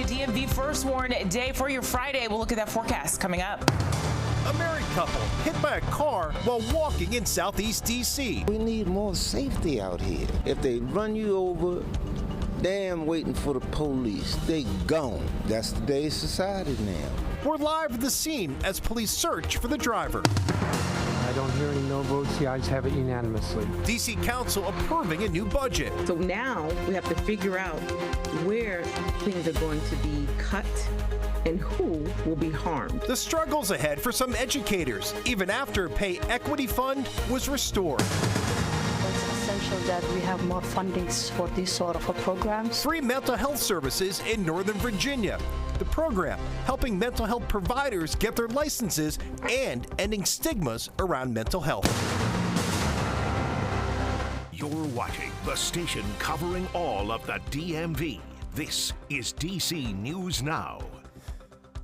to DMV First Warn Day for your Friday. We'll look at that forecast coming up. A married couple hit by a car while walking in Southeast D.C. We need more safety out here. If they run you over, damn waiting for the police. They gone. That's today's society now. We're live at the scene as police search for the driver. I don't hear any no votes. The ayes have it unanimously. D.C. Council approving a new budget. So now we have to figure out where things are going to be cut and who will be harmed. The struggles ahead for some educators, even after a pay equity fund was restored. It's essential that we have more fundings for these sort of programs. Free mental health services in Northern Virginia. The program helping mental health providers get their licenses and ending stigmas around mental health. You're watching the station covering all of the DMV. This is DC News Now.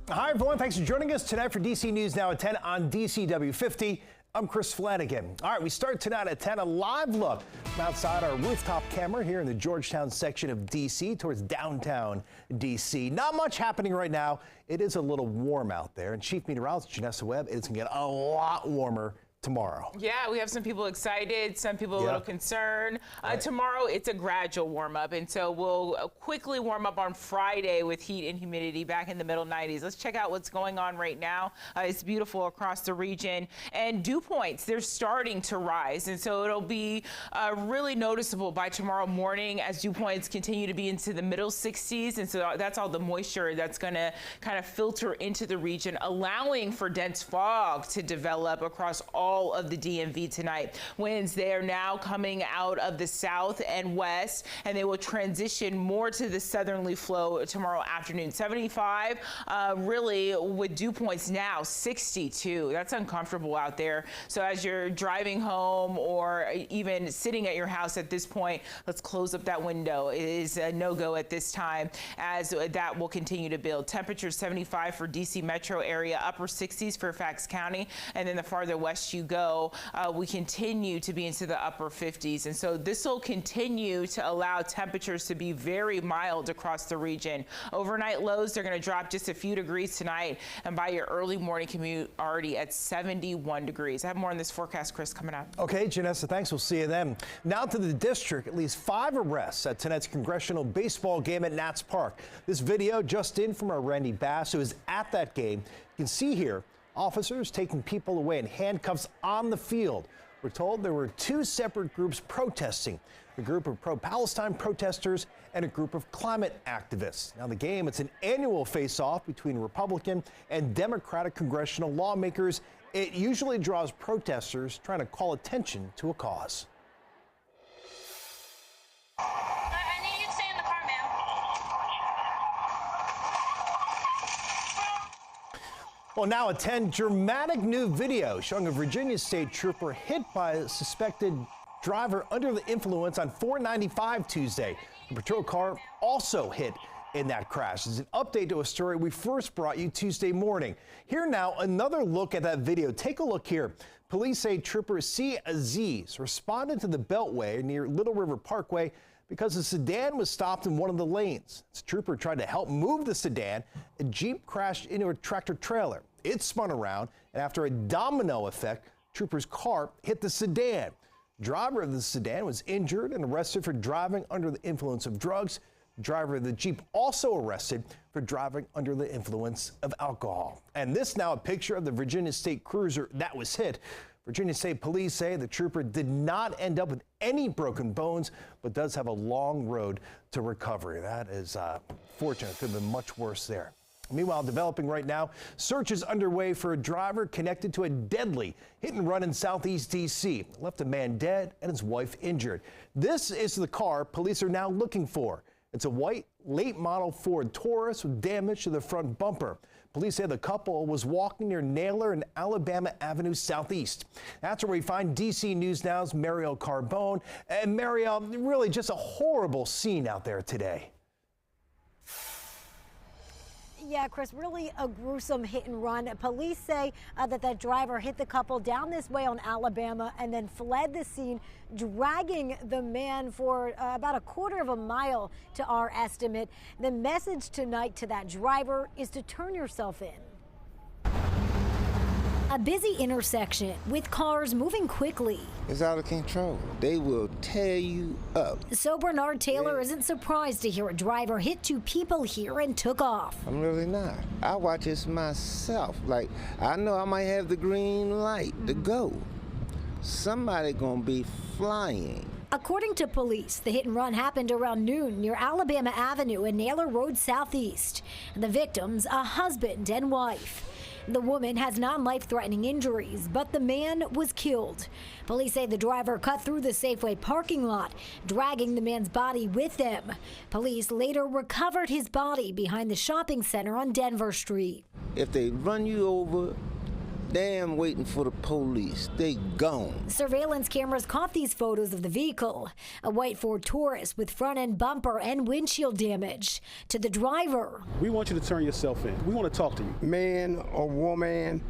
Hi, everyone. Thanks for joining us tonight for DC News Now at 10 on DCW 50. I'm Chris Flanagan. All right, we start tonight at 10, a live look from outside our rooftop camera here in the Georgetown section of D.C. towards downtown D.C. Not much happening right now. It is a little warm out there. And Chief Meteorologist Janessa Webb, it's going to get a lot warmer tomorrow. Yeah, we have some people excited, some people a little concerned. Right. Tomorrow, it's a gradual warm up, and so we'll quickly warm up on Friday with heat and humidity back in the middle 90s. Let's check out what's going on right now. It's beautiful across the region, and dew points, they're starting to rise, and so it'll be really noticeable by tomorrow morning as dew points continue to be into the middle 60s, and so that's all the moisture that's going to kind of filter into the region, allowing for dense fog to develop across all of the DMV tonight. Winds, they are now coming out of the south and west, and they will transition more to the southerly flow tomorrow afternoon. 75, really with dew points now 62. That's uncomfortable out there. So as you're driving home or even sitting at your house at this point, let's close up that window. It is a no-go at this time as that will continue to build. Temperature 75 for DC metro area, upper 60s for Fairfax County, and then the farther west you go, we continue to be into the upper 50s. And so this will continue to allow temperatures to be very mild across the region. Overnight lows, they're going to drop just a few degrees tonight, and by your early morning commute, already at 71 degrees. I have more on this forecast, Chris, coming up. Okay, Janessa, thanks. We'll see you then. Now to the district. At least 5 arrests at tonight's congressional baseball game at Nats Park. This video just in from our Randy Bass, who is at that game. You can see here officers taking people away in handcuffs on the field. We're told there were 2 separate groups protesting, a group of pro-Palestine protesters and a group of climate activists. Now the game, it's an annual face-off between Republican and Democratic congressional lawmakers. It usually draws protesters trying to call attention to a cause. Well, now at 10, dramatic new video showing a Virginia state trooper hit by a suspected driver under the influence on 495 Tuesday. The patrol car also hit in that crash. It's an update to a story we first brought you Tuesday morning. Here now, another look at that video. Take a look here. Police say trooper C. Aziz responded to the Beltway near Little River Parkway because a sedan was stopped in one of the lanes. The trooper tried to help move the sedan. A Jeep crashed into a tractor trailer. It spun around, and after a domino effect, trooper's car hit the sedan. Driver of the sedan was injured and arrested for driving under the influence of drugs. Driver of the Jeep also arrested for driving under the influence of alcohol. And this now a picture of the Virginia State Cruiser that was hit. Virginia State Police say the trooper did not end up with any broken bones, but does have a long road to recovery. That is fortunate. It could have been much worse there. Meanwhile, developing right now, search is underway for a driver connected to a deadly hit and run in Southeast D.C. Left a man dead and his wife injured. This is the car police are now looking for. It's a white, late model Ford Taurus with damage to the front bumper. Police say the couple was walking near Naylor and Alabama Avenue Southeast. That's where we find DC News Now's Mariel Carbone. And Mariel, really just a horrible scene out there today. Yeah, Chris, really a gruesome hit and run. Police say that driver hit the couple down this way on Alabama and then fled the scene, dragging the man for about a quarter of a mile to our estimate. The message tonight to that driver is to turn yourself in. A busy intersection with cars moving quickly. It's out of control. They will tear you up. So Bernard Taylor isn't surprised to hear a driver hit two people here and took off. I'm really not. I watch this myself. Like, I know I might have the green light to go. Somebody gonna be flying. According to police, the hit and run happened around noon near Alabama Avenue and Naylor Road Southeast. The victims, a husband and wife. The woman has non-life-threatening injuries, but the man was killed. Police say the driver cut through the Safeway parking lot, dragging the man's body with them. Police later recovered his body behind the shopping center on Denver Street. If they run you over, damn waiting for the police. They gone. Surveillance cameras caught these photos of the vehicle. A white Ford Taurus with front end bumper and windshield damage. To the driver, we want you to turn yourself in. We want to talk to you. Man or woman,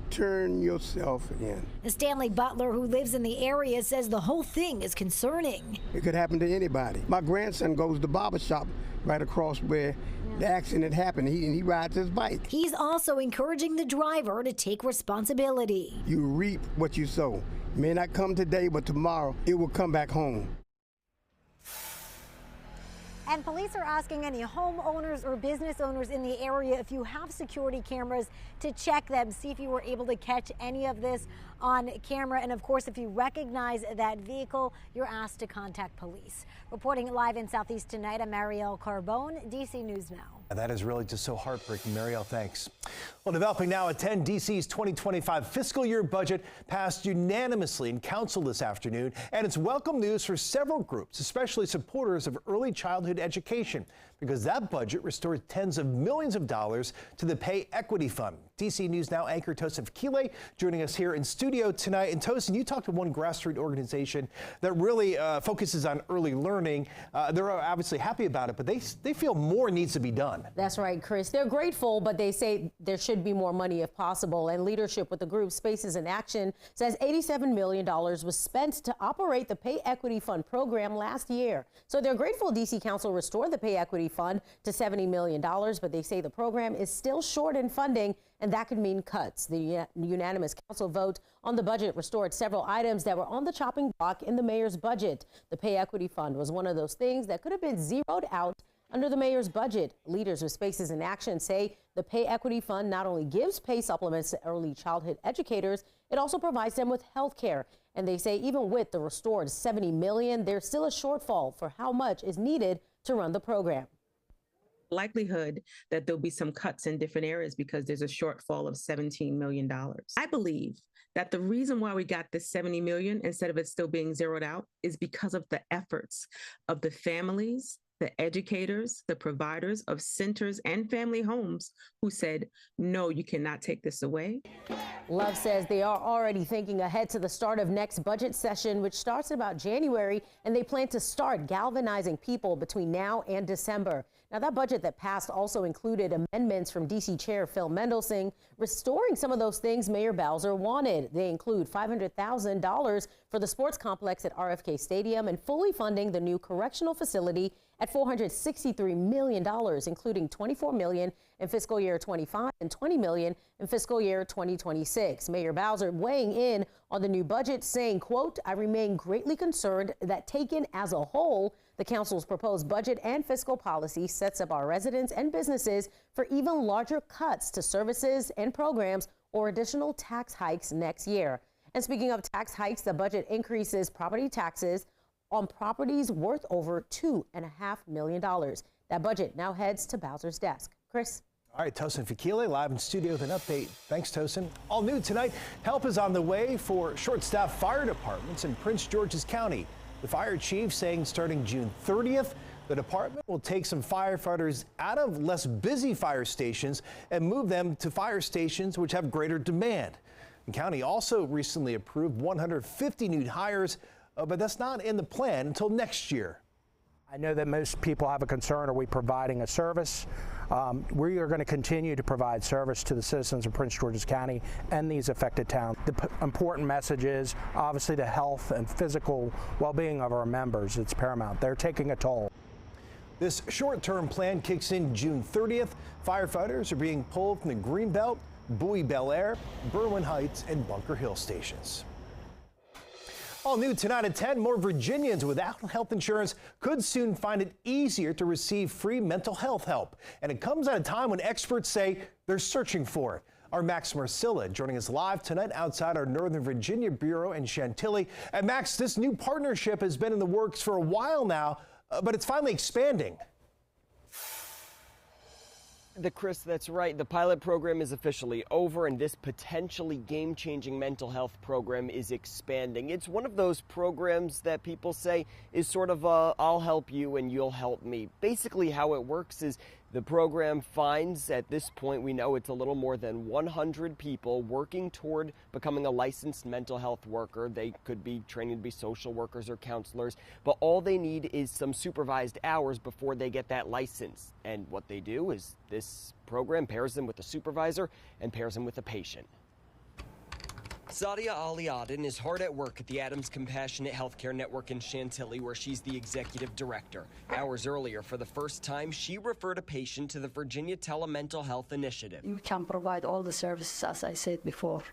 turn yourself in. Stanley Butler, who lives in the area, says the whole thing is concerning. It could happen to anybody. My grandson goes to the barber shop right across where the accident happened. He rides his bike. He's also encouraging the driver to take responsibility. You reap what you sow. It may not come today, but tomorrow it will come back home. And police are asking any homeowners or business owners in the area, if you have security cameras, to check them, see if you were able to catch any of this on camera. And of course, if you recognize that vehicle, you're asked to contact police. Reporting live in Southeast tonight, I'm Marielle Carbone, DC News Now. And that is really just so heartbreaking. Marielle, thanks. Well, developing now at 10, DC's 2025 fiscal year budget passed unanimously in council this afternoon, and it's welcome news for several groups, especially supporters of early childhood education, because that budget restored tens of millions of dollars to the Pay Equity Fund. DC News Now anchor Tosin Fikile joining us here in studio tonight. And Tosin, you talked to one grassroots organization that really focuses on early learning. They're obviously happy about it, but they feel more needs to be done. That's right, Chris. They're grateful, but they say there should be more money if possible. And leadership with the group Spaces in Action says $87 million was spent to operate the Pay Equity Fund program last year. So they're grateful DC Council restored the Pay Equity Fund to $70 million, but they say the program is still short in funding, and that could mean cuts. The unanimous council vote on the budget restored several items that were on the chopping block in the mayor's budget. The Pay Equity Fund was one of those things that could have been zeroed out under the mayor's budget. Leaders with Spaces in Action say the Pay Equity Fund not only gives pay supplements to early childhood educators, it also provides them with health care. And they say even with the restored $70 million, there's still a shortfall for how much is needed to run the program. Likelihood that there'll be some cuts in different areas because there's a shortfall of $17 million. I believe that the reason why we got this $70 million instead of it still being zeroed out is because of the efforts of the families, the educators, the providers of centers and family homes who said, no, you cannot take this away. Love says they are already thinking ahead to the start of next budget session, which starts in about January, and they plan to start galvanizing people between now and December. Now, that budget that passed also included amendments from DC Chair Phil Mendelsing, restoring some of those things Mayor Bowser wanted. They include $500,000 for the sports complex at RFK Stadium and fully funding the new correctional facility at $463 million, including $24 million in fiscal year 25 and $20 million in fiscal year 2026. Mayor Bowser weighing in on the new budget, saying, quote, I remain greatly concerned that taken as a whole, the council's proposed budget and fiscal policy sets up our residents and businesses for even larger cuts to services and programs or additional tax hikes next year. And speaking of tax hikes, the budget increases property taxes on properties worth over $2.5 million. That budget now heads to Bowser's desk. Chris. All right, Tosin Fikile live in studio with an update. Thanks, Tosin. All new tonight, help is on the way for short-staffed fire departments in Prince George's County. The fire chief saying starting June 30th, the department will take some firefighters out of less busy fire stations and move them to fire stations which have greater demand. The county also recently approved 150 new hires, but that's not in the plan until next year. I know that most people have a concern, are we providing a service? We are going to continue to provide service to the citizens of Prince George's County and these affected towns. The important message is obviously the health and physical well-being of our members. It's paramount. They're taking a toll. This short-term plan kicks in June 30th. Firefighters are being pulled from the Greenbelt, Bowie Bel Air, Berwyn Heights, and Bunker Hill stations. All new tonight at 10, more Virginians without health insurance could soon find it easier to receive free mental health help. And it comes at a time when experts say they're searching for it. Our Max Marcilla joining us live tonight outside our Northern Virginia Bureau in Chantilly. And Max, this new partnership has been in the works for a while now, but it's finally expanding. Chris, that's right. The pilot program is officially over, and this potentially game-changing mental health program is expanding. It's one of those programs that people say is sort of a I'll help you and you'll help me. Basically, how it works is the program finds, at this point, we know it's a little more than 100 people working toward becoming a licensed mental health worker. They could be training to be social workers or counselors, but all they need is some supervised hours before they get that license. And what they do is this program pairs them with a supervisor and pairs them with a patient. Sadia Ali Aden is hard at work at the Adams Compassionate Healthcare Network in Chantilly, where she's the executive director. Hours earlier, for the first time, she referred a patient to the Virginia Telemental Health Initiative. You can provide all the services, as I said before,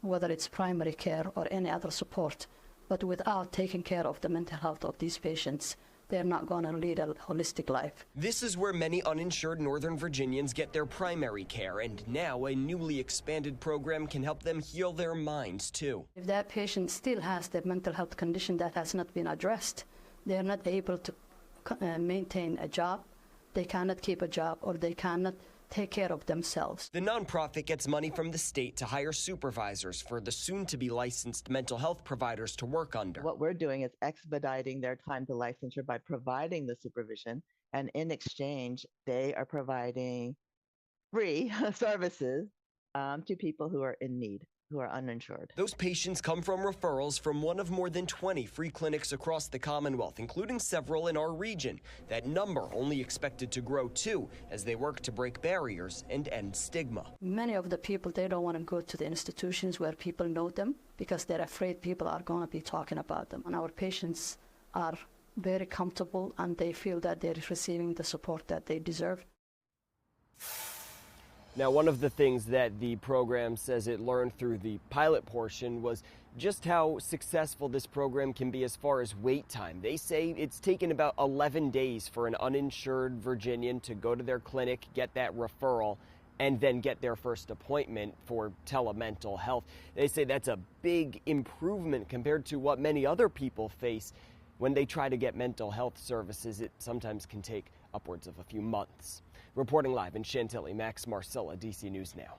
whether it's primary care or any other support, but without taking care of the mental health of these patients, they're not going to lead a holistic life. This is where many uninsured Northern Virginians get their primary care, and now a newly expanded program can help them heal their minds, too. If that patient still has the mental health condition that has not been addressed, they're not able to maintain a job, they cannot keep a job, or they cannot take care of themselves. The nonprofit gets money from the state to hire supervisors for the soon-to-be licensed mental health providers to work under. What we're doing is expediting their time to licensure by providing the supervision, and in exchange, they are providing free services to people who are in need, who are uninsured. Those patients come from referrals from one of more than 20 free clinics across the Commonwealth, including several in our region. That number only expected to grow, too, as they work to break barriers and end stigma. Many of the people, they don't want to go to the institutions where people know them because they're afraid people are going to be talking about them. And our patients are very comfortable and they feel that they're receiving the support that they deserve. Now, one of the things that the program says it learned through the pilot portion was just how successful this program can be as far as wait time. They say it's taken about 11 days for an uninsured Virginian to go to their clinic, get that referral, and then get their first appointment for telemental health. They say that's a big improvement compared to what many other people face when they try to get mental health services. It sometimes can take upwards of a few months. Reporting live in Chantilly, Max Marcilla, DC News Now.